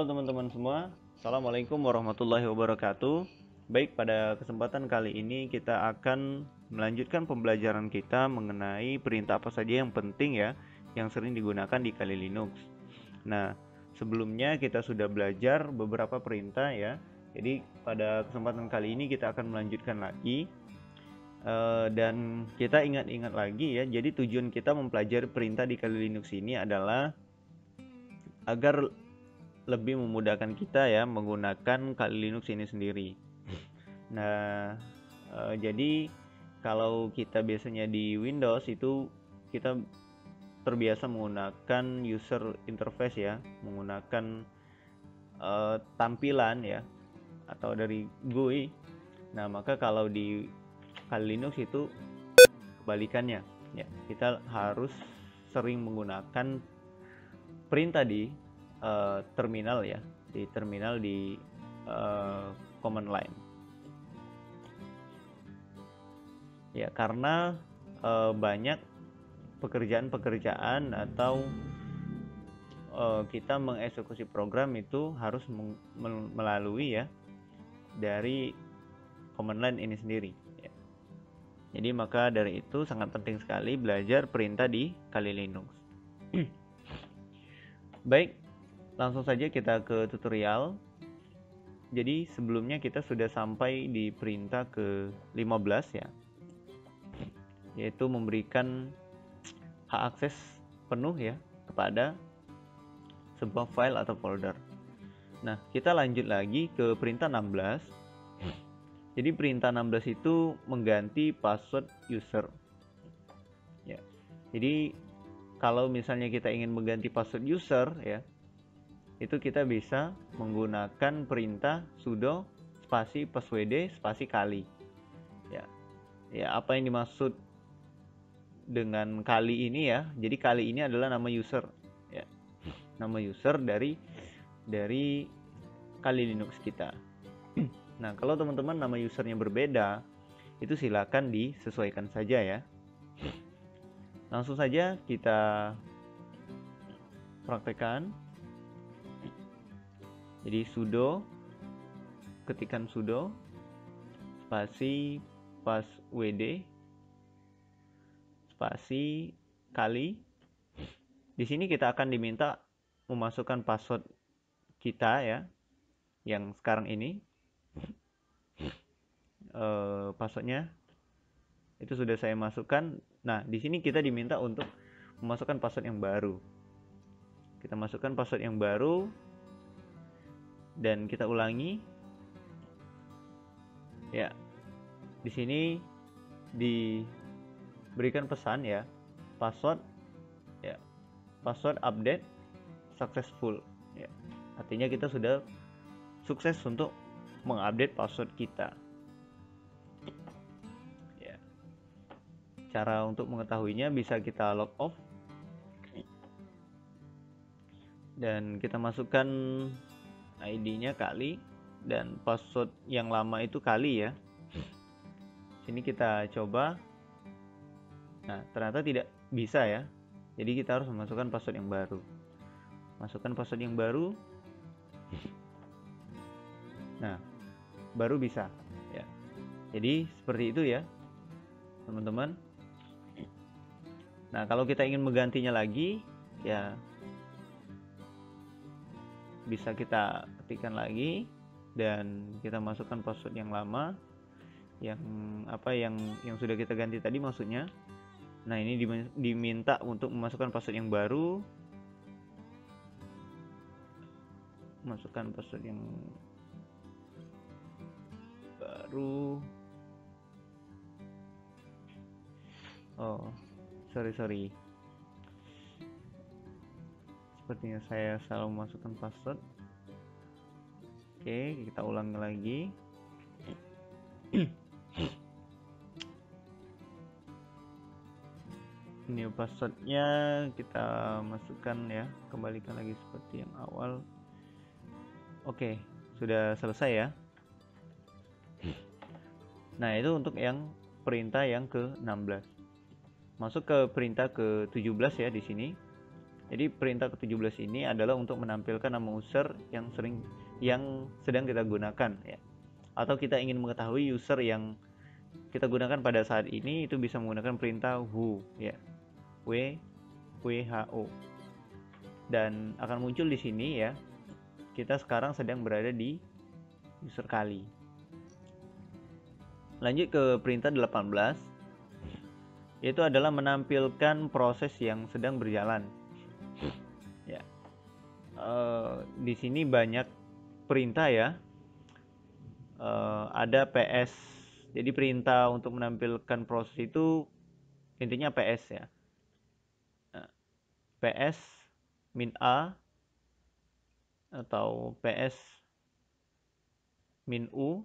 Halo teman-teman semua, Assalamualaikum warahmatullahi wabarakatuh. Baik, pada kesempatan kali ini kita akan melanjutkan pembelajaran kita mengenai perintah apa saja yang penting ya, yang sering digunakan di Kali Linux. Nah, sebelumnya kita sudah belajar beberapa perintah ya. Jadi pada kesempatan kali ini kita akan melanjutkan lagi. Dan kita ingat-ingat lagi ya, jadi tujuan kita mempelajari perintah di Kali Linux ini adalah agar lebih memudahkan kita ya menggunakan Kali Linux ini sendiri. Nah, jadi kalau kita biasanya di Windows itu kita terbiasa menggunakan user interface ya, menggunakan tampilan ya atau dari GUI. Nah, maka kalau di Kali Linux itu kebalikannya ya, kita harus sering menggunakan perintah di terminal ya, di terminal di command line ya, karena banyak pekerjaan-pekerjaan atau kita mengeksekusi program itu harus melalui ya dari command line ini sendiri ya. Jadi maka dari itu sangat penting sekali belajar perintah di Kali Linux. Baik, langsung saja kita ke tutorial. Jadi sebelumnya kita sudah sampai di perintah ke-15 ya, yaitu memberikan hak akses penuh ya kepada sebuah file atau folder. Nah, kita lanjut lagi ke perintah 16. Jadi perintah 16 itu mengganti password user ya. Jadi kalau misalnya kita ingin mengganti password user ya, itu kita bisa menggunakan perintah sudo spasi passwd spasi kali ya. Ya, apa yang dimaksud dengan kali ini ya, jadi kali ini adalah nama user ya, nama user dari Kali Linux kita. Nah, kalau teman-teman nama usernya berbeda, itu silakan disesuaikan saja ya. Langsung saja kita praktekkan. Jadi sudo, ketikkan sudo spasi passwd spasi kali. Di sini kita akan diminta memasukkan password kita ya, yang sekarang ini. Passwordnya itu sudah saya masukkan. Nah, di sini kita diminta untuk memasukkan password yang baru. Kita masukkan password yang baru dan kita ulangi. Ya, di sini diberikan pesan ya, password ya, password update successful ya. Artinya kita sudah sukses untuk mengupdate password kita. Ya. Cara untuk mengetahuinya bisa kita log off dan kita masukkan ID-nya kali dan password yang lama itu kali ya. Sini kita coba. Nah, ternyata tidak bisa ya. Jadi kita harus memasukkan password yang baru. Masukkan password yang baru. Nah, baru bisa ya. Jadi seperti itu ya, teman-teman. Nah, kalau kita ingin menggantinya lagi ya, bisa kita ketikkan lagi dan kita masukkan password yang lama, yang sudah kita ganti tadi maksudnya. Nah, ini diminta untuk memasukkan password yang baru. Masukkan password yang baru. Oh, sorry. Sepertinya saya selalu memasukkan password. Oke, kita ulangi lagi. Ini passwordnya kita masukkan ya, kembalikan lagi seperti yang awal. Oke, sudah selesai ya. Nah, itu untuk yang perintah yang ke-16. Masuk ke perintah ke-17 ya di sini. Jadi perintah ke-17 ini adalah untuk menampilkan nama user yang sedang kita gunakan ya. Atau kita ingin mengetahui user yang kita gunakan pada saat ini, itu bisa menggunakan perintah who ya. who. Dan akan muncul di sini ya. Kita sekarang sedang berada di user kali. Lanjut ke perintah 18, yaitu adalah menampilkan proses yang sedang berjalan. Ya, di sini banyak perintah ya. Ada PS. Jadi perintah untuk menampilkan proses itu intinya PS ya. Nah, PS min A atau PS min U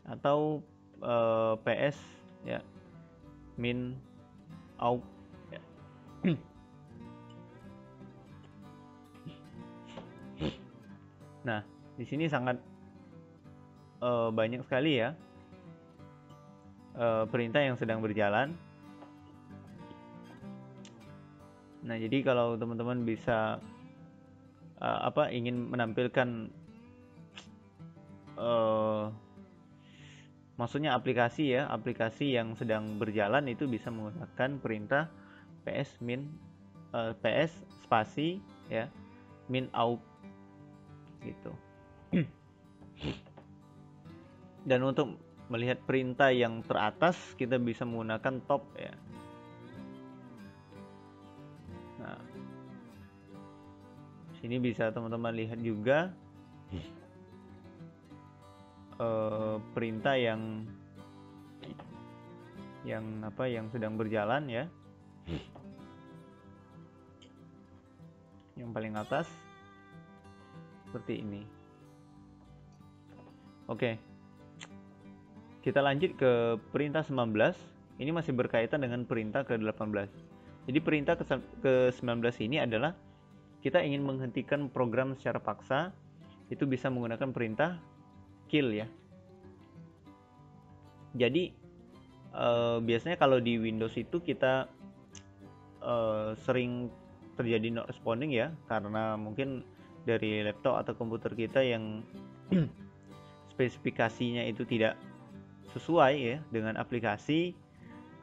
atau PS ya min out ya. Nah, di sini sangat banyak sekali ya perintah yang sedang berjalan. Nah, jadi kalau teman-teman bisa ingin menampilkan maksudnya aplikasi yang sedang berjalan, itu bisa menggunakan perintah PS PS spasi ya min out gitu. Dan untuk melihat perintah yang teratas, kita bisa menggunakan top ya. Nah, sini bisa teman-teman lihat juga perintah yang sedang berjalan ya. Yang paling atas seperti ini. Oke. Kita lanjut ke perintah 19. Ini masih berkaitan dengan perintah ke-18. Jadi perintah ke-19 ini adalah kita ingin menghentikan program secara paksa. Itu bisa menggunakan perintah kill ya. Jadi biasanya kalau di Windows itu kita sering terjadi not responding ya, karena mungkin dari laptop atau komputer kita yang spesifikasinya itu tidak sesuai ya dengan aplikasi,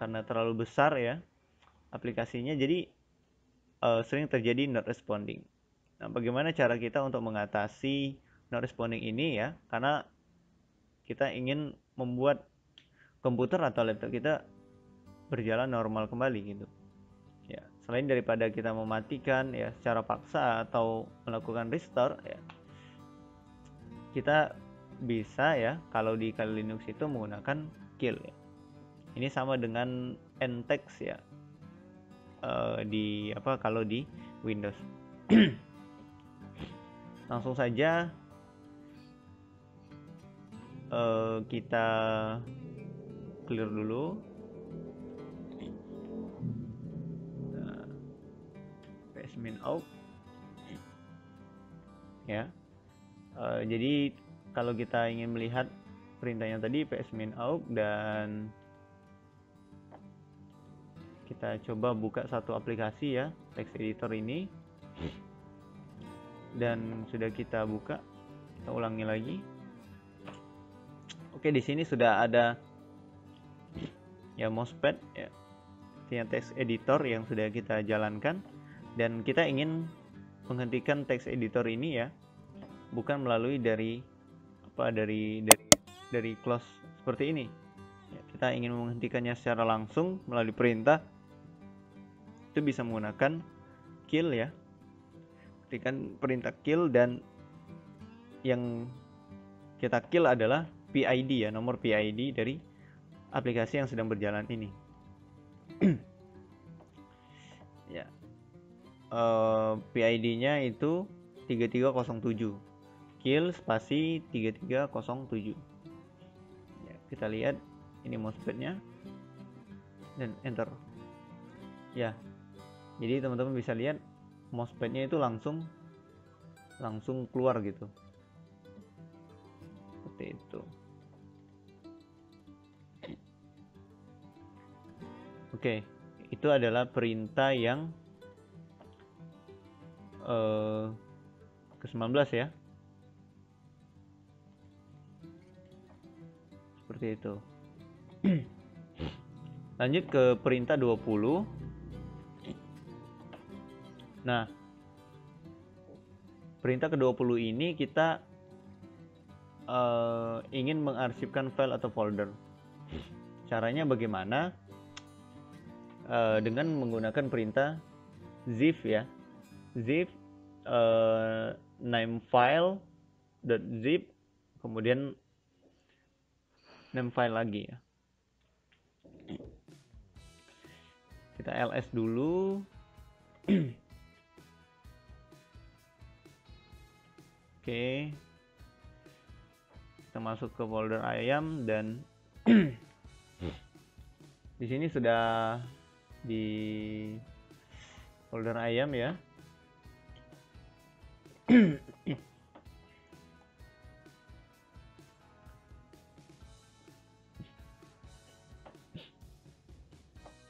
karena terlalu besar ya aplikasinya, jadi sering terjadi not responding. Nah, bagaimana cara kita untuk mengatasi not responding ini ya? Karena kita ingin membuat komputer atau laptop kita berjalan normal kembali gitu. Ya, selain daripada kita mematikan ya secara paksa atau melakukan restore ya, kita bisa ya kalau di Kali Linux itu menggunakan kill ya. Ini sama dengan ntex ya kalau di Windows. Langsung saja kita clear dulu. PS min out ya. Jadi kalau kita ingin melihat perintahnya tadi PS min out, dan kita coba buka satu aplikasi ya, text editor ini, dan sudah kita buka, kita ulangi lagi. Oke, di sini sudah ada ya mousepad ya, artinya text editor yang sudah kita jalankan, dan kita ingin menghentikan text editor ini ya, bukan melalui dari close seperti ini ya. Kita ingin menghentikannya secara langsung melalui perintah, itu bisa menggunakan kill ya. Hentikan perintah kill, dan yang kita kill adalah PID ya, nomor PID dari aplikasi yang sedang berjalan ini. Ya, PID-nya itu 3307, kill spasi 3307 ya. Kita lihat ini mousepad-nya dan enter ya. Jadi teman-teman bisa lihat mousepad-nya itu langsung keluar gitu, seperti itu. Oke, itu adalah perintah yang ke-19 ya. Seperti itu. Lanjut ke perintah 20. Nah, perintah ke-20 ini kita ingin mengarsipkan file atau folder. Caranya bagaimana? Dengan menggunakan perintah zip ya. Zip name file .zip, kemudian name file lagi ya. Kita ls dulu. Oke. Kita masuk ke folder ayam dan di sini sudah di folder ayam ya.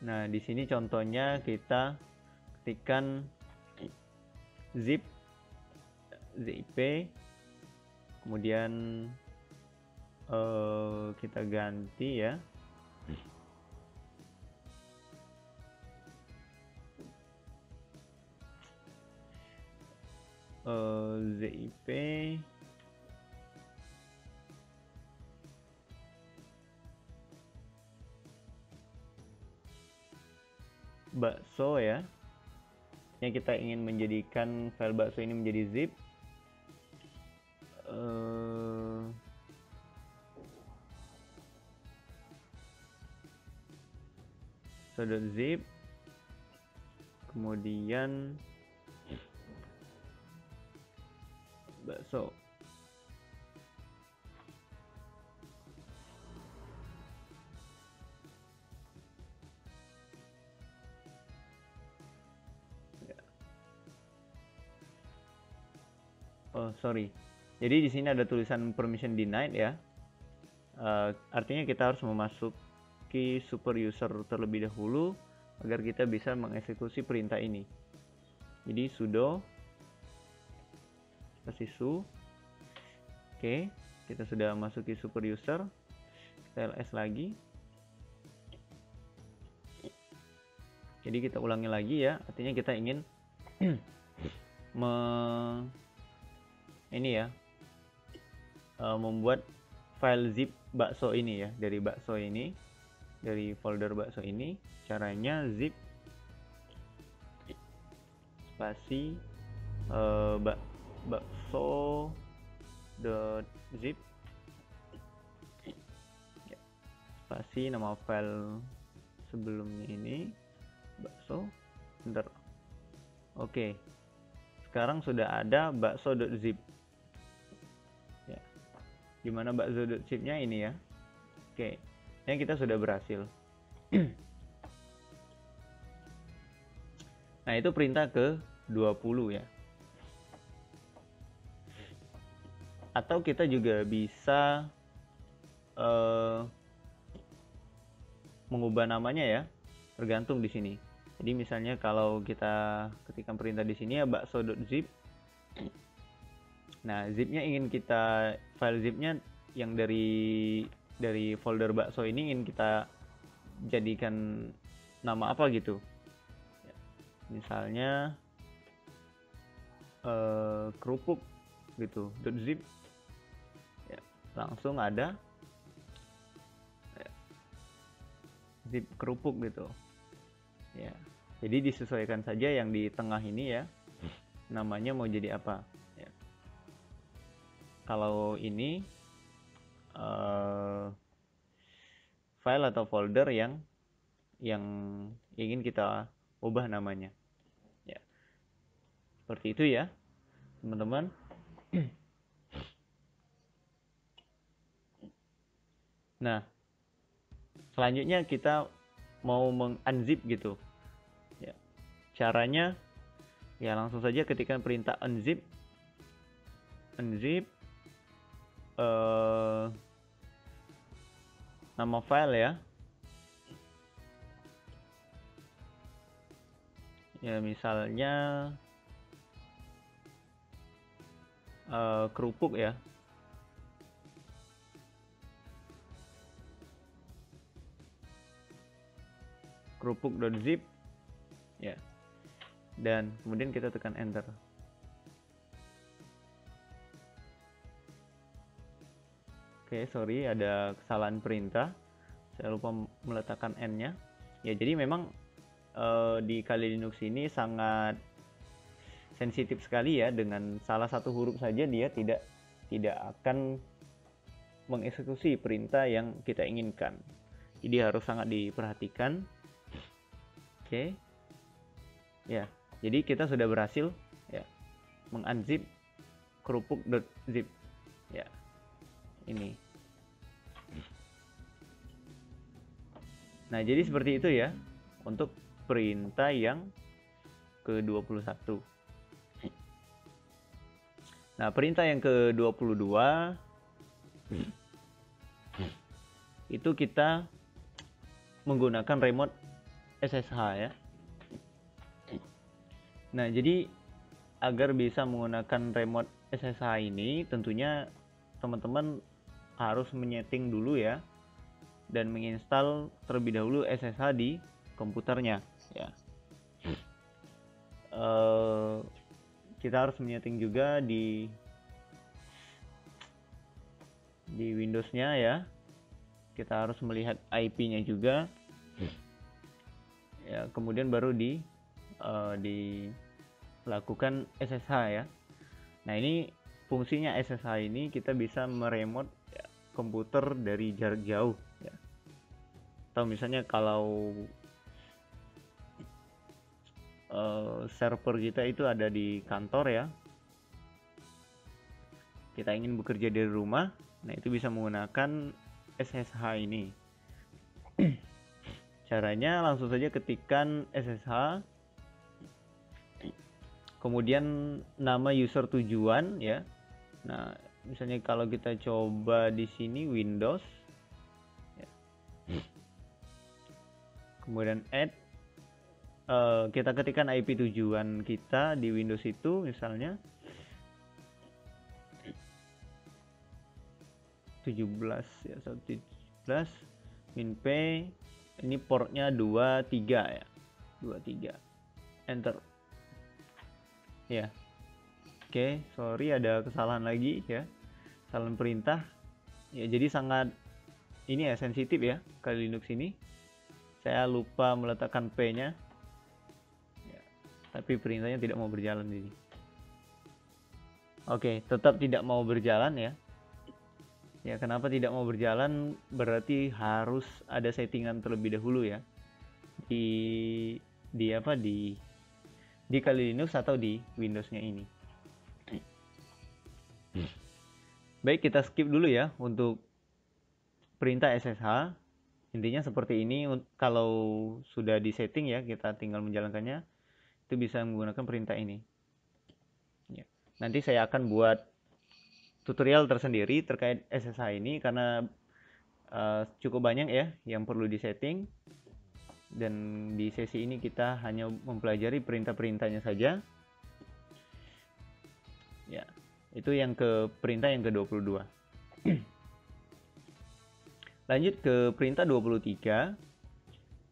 Nah, di sini contohnya kita ketikkan zip kemudian kita ganti ya. zip bakso ya. Yang kita ingin menjadikan file bakso ini menjadi zip. .zip kemudian bakso. Oh, sorry. Jadi di sini ada tulisan permission denied ya. Artinya kita harus memasuki super user terlebih dahulu agar kita bisa mengeksekusi perintah ini. Jadi sudo kasih su. Oke, kita sudah masuki super user. Kita ls lagi. Jadi kita ulangi lagi ya. Artinya kita ingin membuat file zip bakso ini ya, dari bakso ini, dari folder bakso ini. Caranya zip spasi bakso.zip ya, spasi nama file sebelumnya ini bakso. Bentar. Oke, sekarang sudah ada bakso.zip ya. Gimana bakso.zipnya ini ya. Oke, yang kita sudah berhasil. Nah, itu perintah ke 20 ya. Atau kita juga bisa mengubah namanya ya, tergantung di sini. Jadi misalnya kalau kita ketikkan perintah di sini ya bakso.zip. Nah, zipnya ingin kita, file zipnya yang dari folder bakso ini ingin kita jadikan nama apa gitu. Misalnya kerupuk gitu, .zip ya, langsung ada ya, zip kerupuk gitu ya. Jadi disesuaikan saja yang di tengah ini ya, namanya mau jadi apa ya. Kalau ini file atau folder yang ingin kita ubah namanya ya. Seperti itu ya teman-teman. Nah, selanjutnya kita mau unzip gitu ya. Caranya ya langsung saja ketikkan perintah unzip nama file ya. Ya, misalnya kerupuk ya. Kerupuk.zip ya. Dan kemudian kita tekan enter. Oke, sorry ada kesalahan perintah. Saya lupa meletakkan N-nya. Ya, jadi memang di Kali Linux ini sangat sensitif sekali ya, dengan salah satu huruf saja dia tidak akan mengeksekusi perintah yang kita inginkan. Jadi harus sangat diperhatikan. Oke. Ya, jadi kita sudah berhasil ya mengunzip kerupuk.zip. Ya. Ini. Nah, jadi seperti itu ya untuk perintah yang ke-21. Nah, perintah yang ke-22 itu kita menggunakan remote SSH ya. Nah, jadi agar bisa menggunakan remote SSH ini tentunya teman-teman harus menyeting dulu ya, dan menginstal terlebih dahulu SSH di komputernya ya. Kita harus menyeting juga di Windows-nya ya. Kita harus melihat IP-nya juga ya, kemudian baru dilakukan SSH ya. Nah, ini fungsinya SSH ini kita bisa meremote ya, komputer dari jarak jauh ya. Atau misalnya kalau server kita itu ada di kantor ya, kita ingin bekerja dari rumah, nah itu bisa menggunakan SSH ini. Caranya langsung saja ketikkan SSH, kemudian nama user tujuan ya. Nah, misalnya kalau kita coba di sini Windows ya. Kemudian add, kita ketikkan IP tujuan kita di Windows itu misalnya 17 ya, 117 min-p, ini portnya 23 ya, 23, enter ya. Oke, sorry ada kesalahan lagi ya, kesalahan perintah ya. Jadi sangat ini ya, sensitif ya Kali Linux ini. Saya lupa meletakkan P-nya ya, tapi perintahnya tidak mau berjalan ini. Oke, tetap tidak mau berjalan ya. Ya, kenapa tidak mau berjalan? Berarti harus ada settingan terlebih dahulu ya di Kali Linux atau di Windows-nya ini. Baik, kita skip dulu ya untuk perintah SSH. Intinya seperti ini. Kalau sudah di setting ya, kita tinggal menjalankannya, itu bisa menggunakan perintah ini ya. Nanti saya akan buat tutorial tersendiri terkait SSH ini karena cukup banyak ya yang perlu disetting, dan di sesi ini kita hanya mempelajari perintah-perintahnya saja ya. Itu yang ke perintah yang ke-22. Lanjut ke perintah 23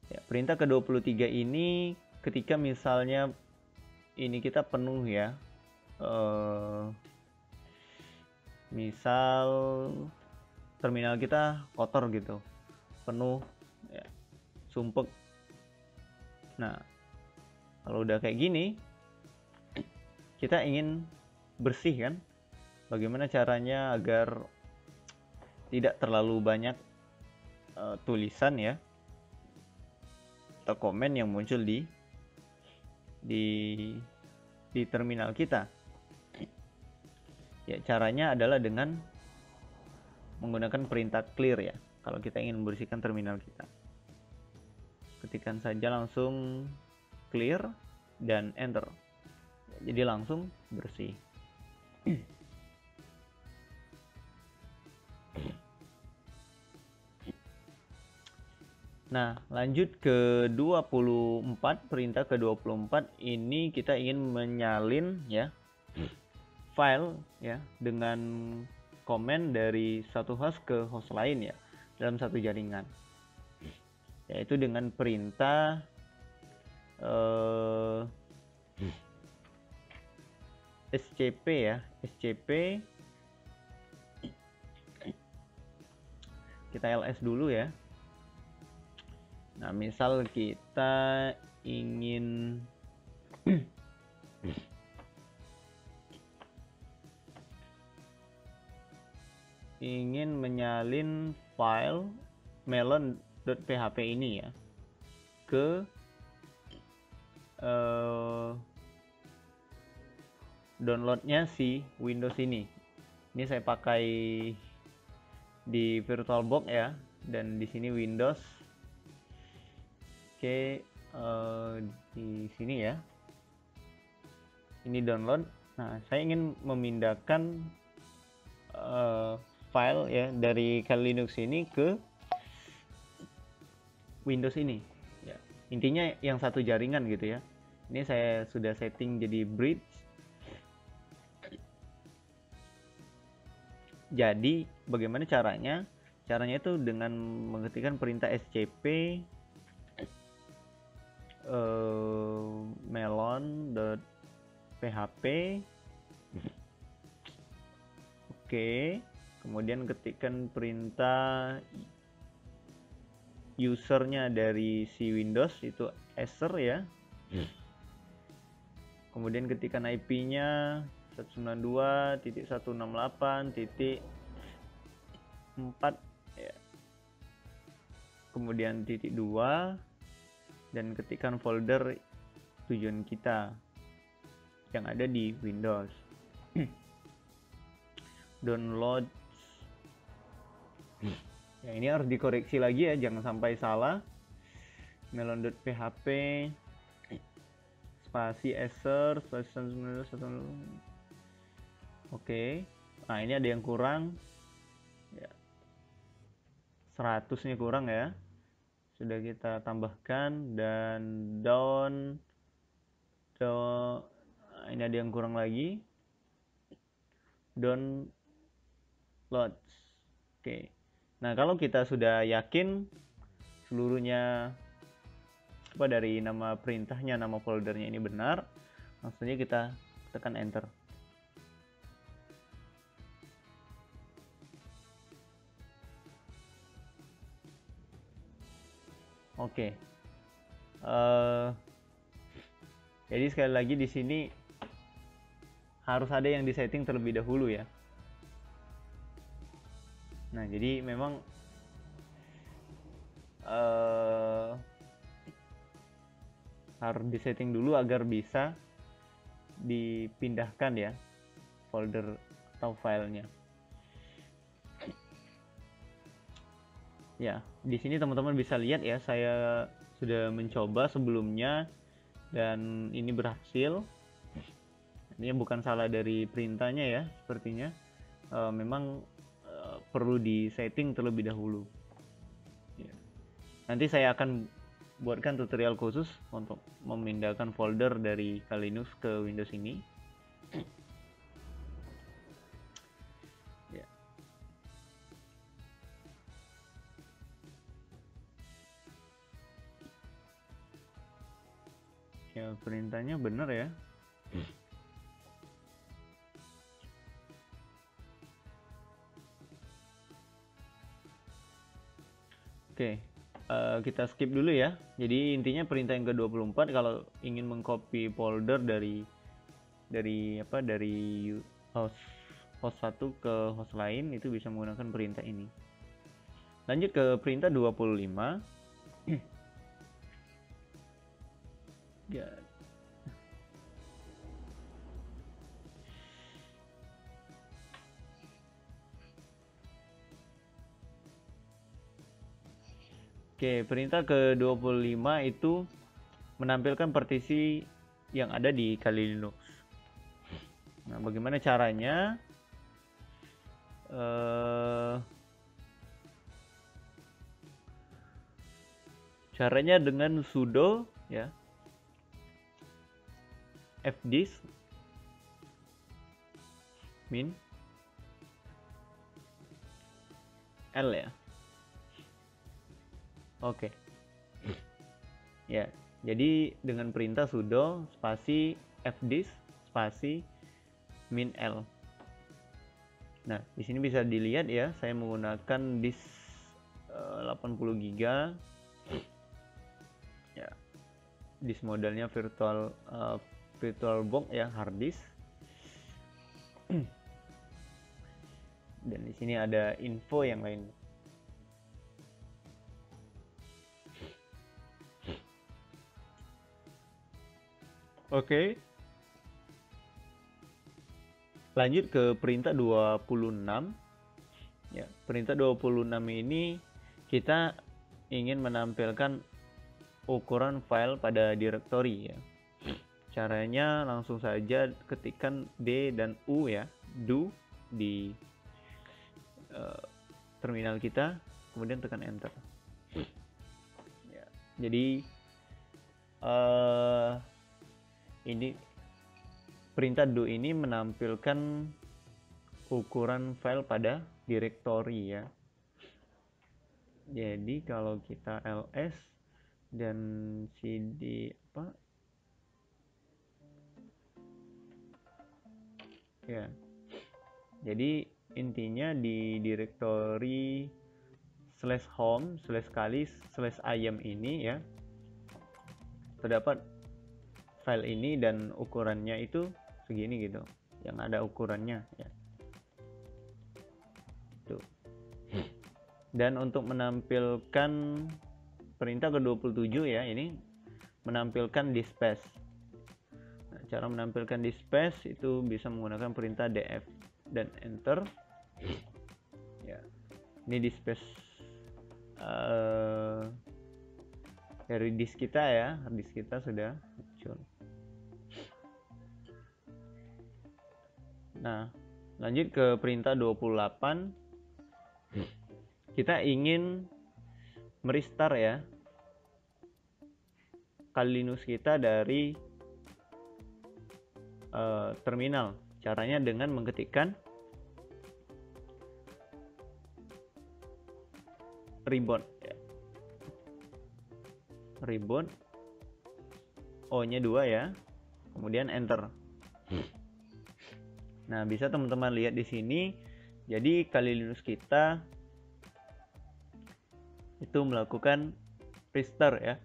ya. Perintah ke-23 ini ketika misalnya ini kita penuh ya, misal terminal kita kotor gitu, penuh ya, sumpek. Nah, kalau udah kayak gini kita ingin bersih kan, bagaimana caranya agar tidak terlalu banyak tulisan ya atau komen yang muncul di terminal kita ya. Caranya adalah dengan menggunakan perintah clear ya. Kalau kita ingin membersihkan terminal kita, ketikkan saja langsung clear dan enter, jadi langsung bersih. Nah, lanjut ke 24, perintah ke 24 ini kita ingin menyalin ya file ya dengan komen dari satu host ke host lain ya dalam satu jaringan. Yaitu dengan perintah SCP ya, SCP kita ls dulu ya. Nah, misal kita ingin menyalin file melon.php ini ya ke downloadnya si Windows ini. Ini saya pakai di VirtualBox ya, dan di sini Windows. Oke, di sini ya. Ini download. Nah, saya ingin memindahkan file ya dari Kali Linux ini ke Windows ini. Ya, intinya yang satu jaringan gitu ya. Ini saya sudah setting jadi bridge. Jadi bagaimana caranya? Caranya itu dengan mengetikkan perintah scp melon.php. Oke, kemudian ketikkan perintah usernya dari si Windows itu Acer ya. Kemudian ketikkan IP-nya 192.168.4 ya. Kemudian titik 2 dan ketikkan folder tujuan kita yang ada di Windows. Download. Ya, ini harus dikoreksi lagi ya, jangan sampai salah. melon.php spasi Acer spasi 192. Oke. Nah, ini ada yang kurang. Ya. 100-nya kurang ya. Sudah kita tambahkan dan ini ada yang kurang lagi. Downloads. Oke. Nah, kalau kita sudah yakin seluruhnya dari nama perintahnya, nama foldernya ini benar, langsung saja kita tekan enter. Oke. Jadi sekali lagi di sini harus ada yang disetting terlebih dahulu ya. Nah, jadi memang harus disetting dulu agar bisa dipindahkan ya folder atau filenya. Ya, di sini teman-teman bisa lihat ya, saya sudah mencoba sebelumnya dan ini berhasil. Ini bukan salah dari perintahnya ya, sepertinya memang perlu disetting terlebih dahulu. Ya. Nanti saya akan buatkan tutorial khusus untuk memindahkan folder dari Kali Linux ke Windows ini. Ya. Ya, perintahnya benar ya. Oke, kita skip dulu ya. Jadi intinya perintah yang ke-24 kalau ingin mengcopy folder dari host 1 ke host lain itu bisa menggunakan perintah ini. Lanjut ke perintah 25. Ya. Oke, perintah ke-25 itu menampilkan partisi yang ada di Kali Linux. Nah, bagaimana caranya? Caranya dengan sudo ya fdisk min L ya. Oke. Ya, jadi dengan perintah sudo spasi fdisk spasi min L. Nah, di sini bisa dilihat ya, saya menggunakan disk 80 GB. Ya, disk modelnya VirtualBox ya, hard disk. Dan di sini ada info yang lain. Oke. Lanjut ke perintah 26. Ya, perintah 26 ini kita ingin menampilkan ukuran file pada directory ya. Caranya langsung saja ketikkan D dan U ya, do di terminal kita, kemudian tekan enter. Ya, jadi ini perintah do ini menampilkan ukuran file pada directory ya. Jadi kalau kita ls dan cd apa ya, jadi intinya di directory /home /ayam ini ya terdapat file ini dan ukurannya itu segini gitu, yang ada ukurannya ya. Tuh. Dan untuk menampilkan perintah ke-27 ya, ini menampilkan dispace. Nah, cara menampilkan dispace itu bisa menggunakan perintah df dan enter. Ya, ini dispace dari disk kita ya, disk kita sudah muncul. Nah, lanjut ke perintah 28. Kita ingin merestart ya Kali Linux kita dari terminal. Caranya dengan mengetikkan reboot ya. Reboot O-nya 2 ya. Kemudian enter. Nah, bisa teman-teman lihat di sini. Jadi Kali Linux kita itu melakukan restart ya.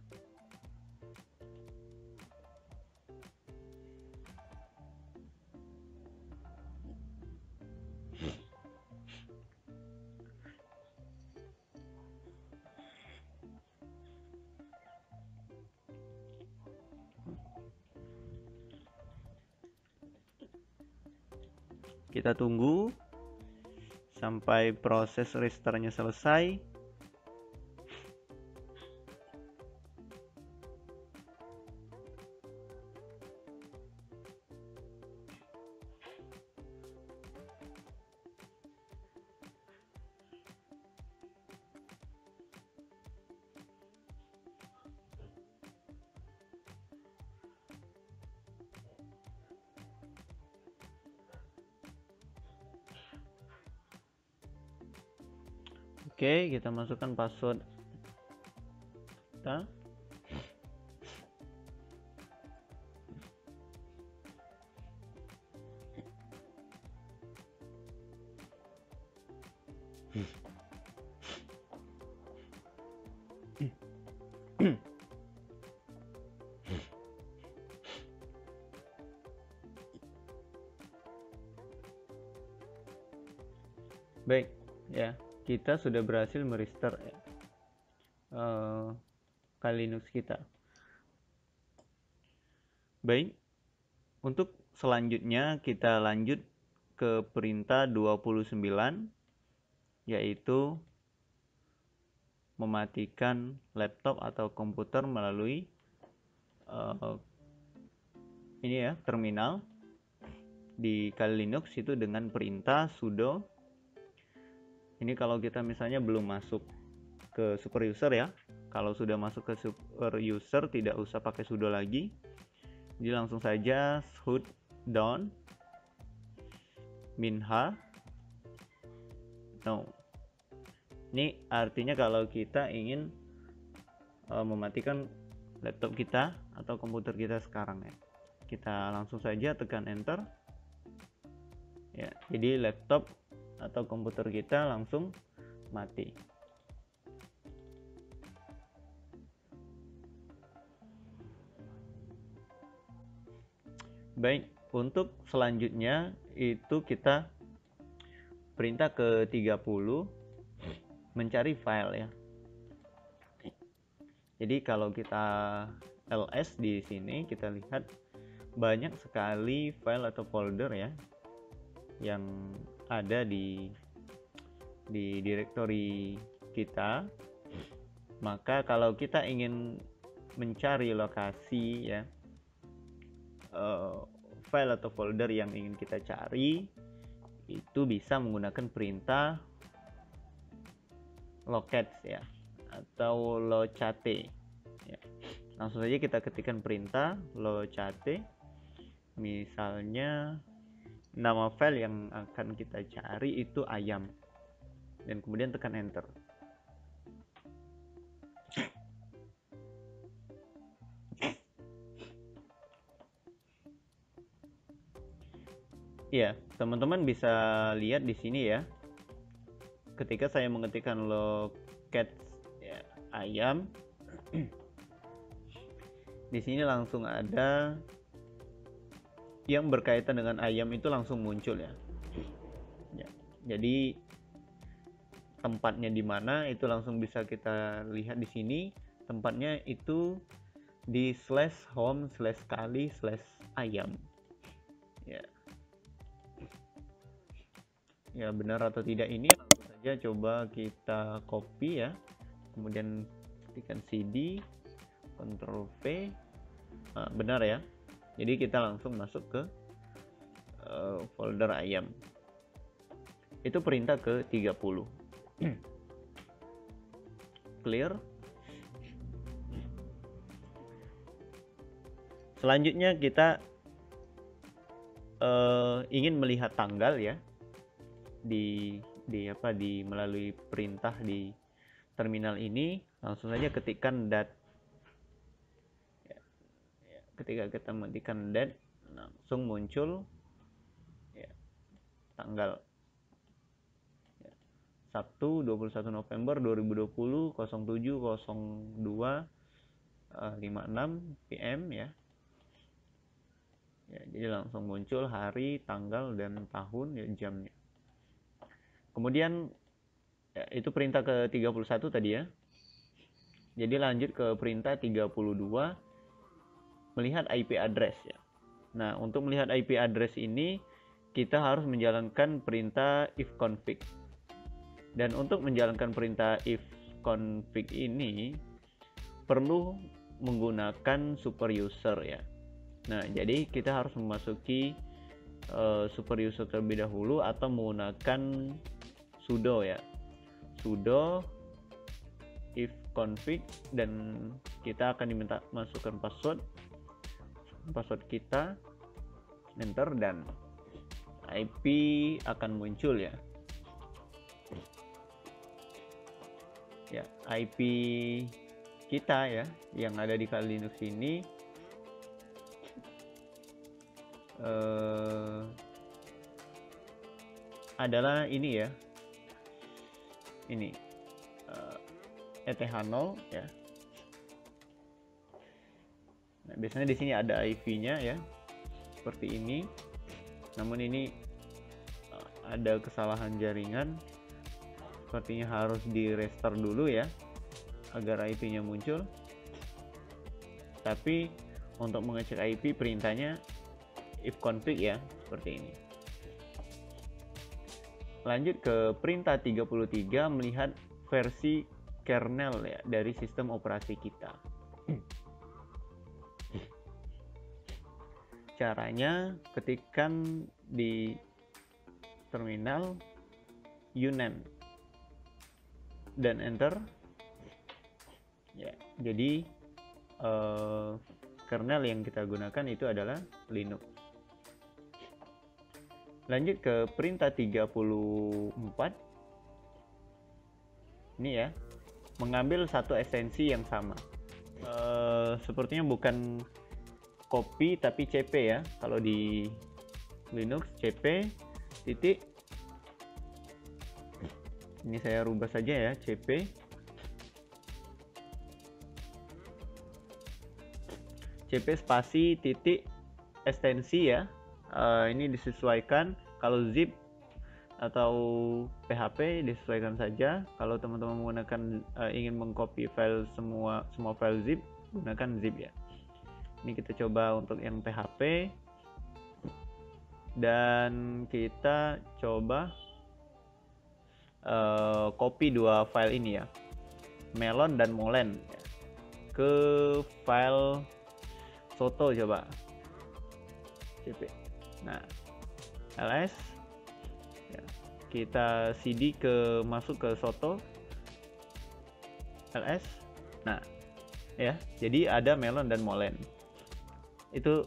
Kita tunggu sampai proses restartnya selesai. Oke, kita masukkan password kita. Baik, ya. Kita sudah berhasil merestart ya, Kali Linux kita. Baik, untuk selanjutnya kita lanjut ke perintah 29, yaitu mematikan laptop atau komputer melalui ini ya, terminal di Kali Linux itu dengan perintah sudo. Ini kalau kita misalnya belum masuk ke super user ya. Kalau sudah masuk ke super user tidak usah pakai sudo lagi. Jadi langsung saja shutdown minha no. Ini artinya kalau kita ingin mematikan laptop kita atau komputer kita sekarang ya. Kita langsung saja tekan enter. Ya, jadi laptop atau komputer kita langsung mati. Baik, untuk selanjutnya itu kita perintah ke 30 mencari file ya. Jadi kalau kita ls di sini kita lihat banyak sekali file atau folder ya yang ada di directory kita. Maka kalau kita ingin mencari lokasi ya file atau folder yang ingin kita cari, itu bisa menggunakan perintah locate ya atau locate ya. Langsung saja kita ketikkan perintah locate, misalnya nama file yang akan kita cari itu ayam, dan kemudian tekan enter. Ya, teman-teman bisa lihat di sini ya. Ketika saya mengetikkan locate ya, ayam, di sini langsung ada yang berkaitan dengan ayam itu langsung muncul ya. Jadi tempatnya di mana itu langsung bisa kita lihat di sini. Tempatnya itu di /home/kali/ayam. Ya. Ya, benar atau tidak ini langsung saja coba kita copy ya. Kemudian ketikkan cd, Ctrl V. Nah, benar ya. Jadi kita langsung masuk ke folder ayam. Itu perintah ke 30. Clear. Selanjutnya kita ingin melihat tanggal ya di melalui perintah di terminal ini. Langsung saja ketikkan dat. Ketika kita mengetikkan date, langsung muncul ya, tanggal ya, Sabtu 21 November 2020 07.02 56 PM ya. Ya, jadi langsung muncul hari, tanggal, dan tahun ya, jamnya. Kemudian ya, itu perintah ke 31 tadi ya. Jadi lanjut ke perintah 32, melihat IP address ya. Nah, untuk melihat IP address ini kita harus menjalankan perintah ifconfig. Dan untuk menjalankan perintah ifconfig ini perlu menggunakan super user ya. Nah, jadi kita harus memasuki super user terlebih dahulu atau menggunakan sudo ya. Sudo ifconfig, dan kita akan diminta masukkan password kita, enter, dan IP akan muncul ya. Ya, IP kita ya yang ada di Kali Linux ini adalah ini ya. Ini ETH0 ya. Nah, biasanya di sini ada IP-nya ya, seperti ini. Namun ini ada kesalahan jaringan, sepertinya harus di restart dulu ya, agar IP-nya muncul. Tapi untuk mengecek IP perintahnya ifconfig ya, seperti ini. Lanjut ke perintah 33, melihat versi kernel ya dari sistem operasi kita. Caranya ketikkan di terminal uname dan enter. Ya, jadi kernel yang kita gunakan itu adalah Linux. Lanjut ke perintah 34. Ini ya, mengambil satu ekstensi yang sama. Sepertinya bukan copy tapi cp ya. Kalau di Linux cp titik, ini saya rubah saja ya, cp spasi titik ekstensi ya. Ini disesuaikan, kalau zip atau PHP disesuaikan saja. Kalau teman-teman menggunakan ingin mengcopy file semua file zip, gunakan zip ya. Ini kita coba untuk yang PHP, dan kita coba copy dua file ini ya, melon dan molen ya, ke file soto coba cp. Nah, ls ya, kita cd masuk ke soto ls. Nah ya, jadi ada melon dan molen. Itu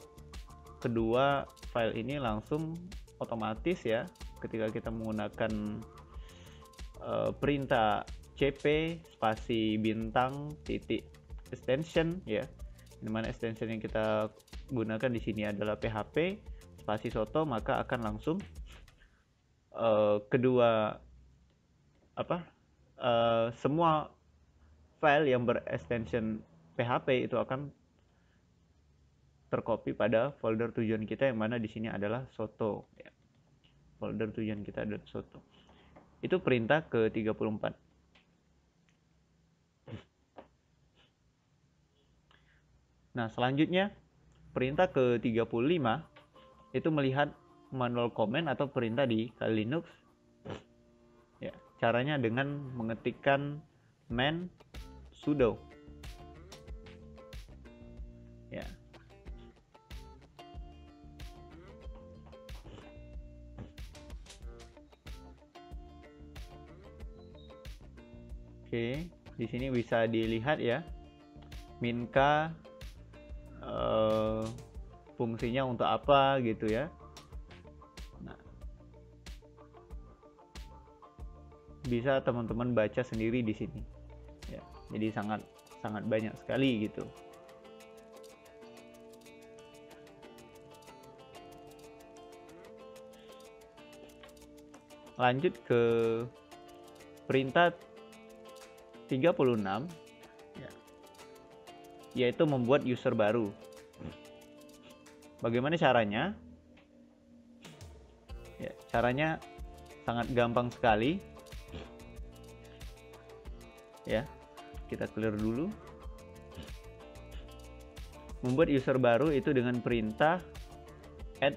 kedua file ini langsung otomatis ya, ketika kita menggunakan perintah cp spasi bintang titik extension ya, dimana extension yang kita gunakan di sini adalah PHP spasi soto, maka akan langsung semua file yang berextension PHP itu akan tercopy pada folder tujuan kita, yang mana di sini adalah soto ya. Folder tujuan kita adalah soto. Itu perintah ke-34. Nah, selanjutnya perintah ke-35 itu melihat manual command atau perintah di Kali Linux. Ya, caranya dengan mengetikkan man sudo. Ya. Oke, di sini bisa dilihat ya, minka fungsinya untuk apa gitu ya. Nah, bisa teman-teman baca sendiri di sini ya, jadi sangat banyak sekali gitu. Lanjut ke perintah 36 ya, yaitu membuat user baru. Bagaimana caranya? Ya, caranya sangat gampang sekali. Ya, kita clear dulu. Membuat user baru itu dengan perintah add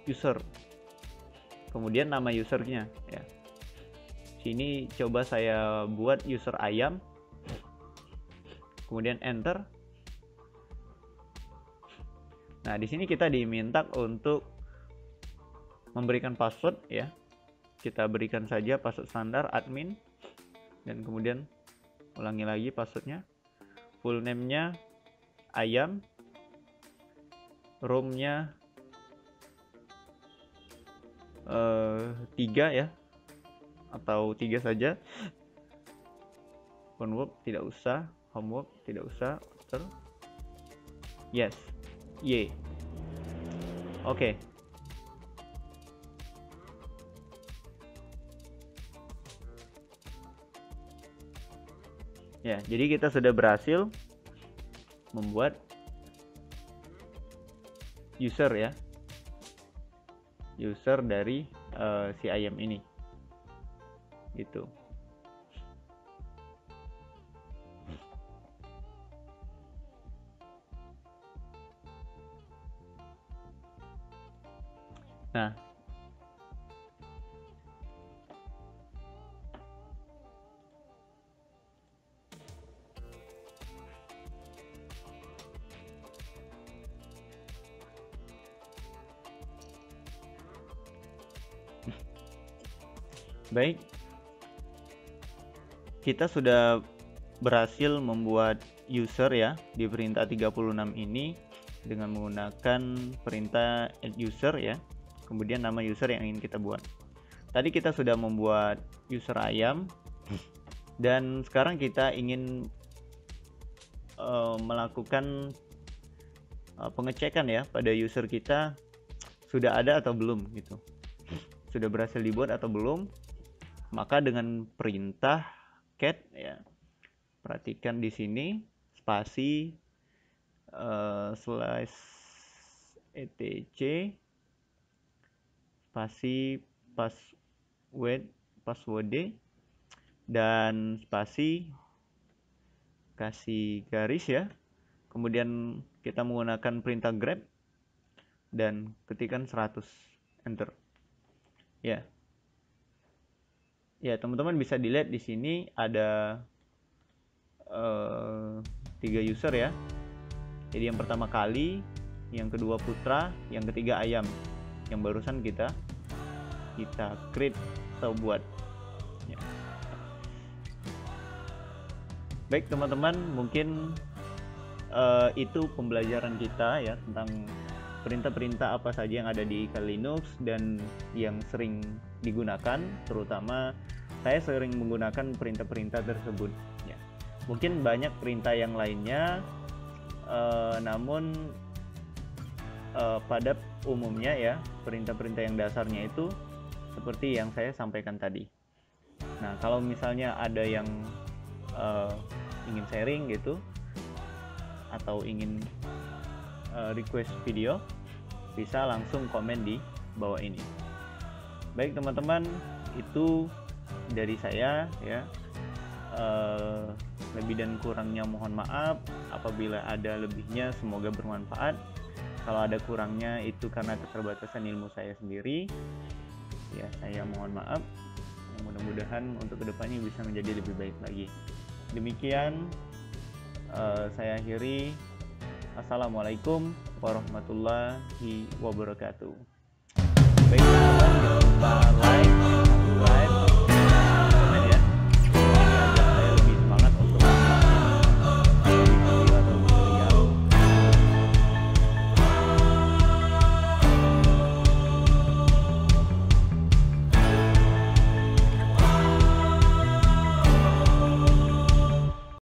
user. Kemudian nama usernya ya. Sini coba saya buat user ayam. Kemudian enter. Nah, di sini kita diminta untuk memberikan password ya. Kita berikan saja password standar admin, dan kemudian ulangi lagi passwordnya. Full name-nya ayam, ROM-nya 3 ya, atau 3 saja. Homework tidak usah, homework tidak usah. Yes. Y. Oke. Ya, jadi kita sudah berhasil membuat user ya. User dari si ayam ini. Gitu. Nah, baik, kita sudah berhasil membuat user ya di perintah 36 ini dengan menggunakan perintah add user ya, kemudian nama user yang ingin kita buat. Tadi kita sudah membuat user ayam dan sekarang kita ingin melakukan pengecekan ya pada user kita sudah ada atau belum gitu, sudah berhasil dibuat atau belum. Maka dengan perintah cat ya, perhatikan di sini spasi slash etc spasi password dan spasi kasih garis ya, kemudian kita menggunakan perintah grep dan ketikkan 100 enter ya. Ya teman-teman bisa dilihat di sini ada 3 user ya. Jadi yang pertama kali, yang kedua putra, yang ketiga ayam yang barusan kita create atau buat ya. Baik teman-teman, mungkin itu pembelajaran kita ya tentang perintah-perintah apa saja yang ada di Kali Linux dan yang sering digunakan. Terutama saya sering menggunakan perintah-perintah tersebut ya. Mungkin banyak perintah yang lainnya, namun pada umumnya ya perintah-perintah yang dasarnya itu seperti yang saya sampaikan tadi. Nah kalau misalnya ada yang ingin sharing gitu atau ingin request video, bisa langsung komen di bawah ini. Baik teman-teman, itu dari saya ya. Lebih dan kurangnya mohon maaf. Apabila ada lebihnya semoga bermanfaat. Kalau ada kurangnya itu karena keterbatasan ilmu saya sendiri ya, saya mohon maaf. Mudah-mudahan untuk kedepannya bisa menjadi lebih baik lagi. Demikian saya akhiri. Assalamualaikum warahmatullahi wabarakatuh. Baik teman-teman, jangan lupa like,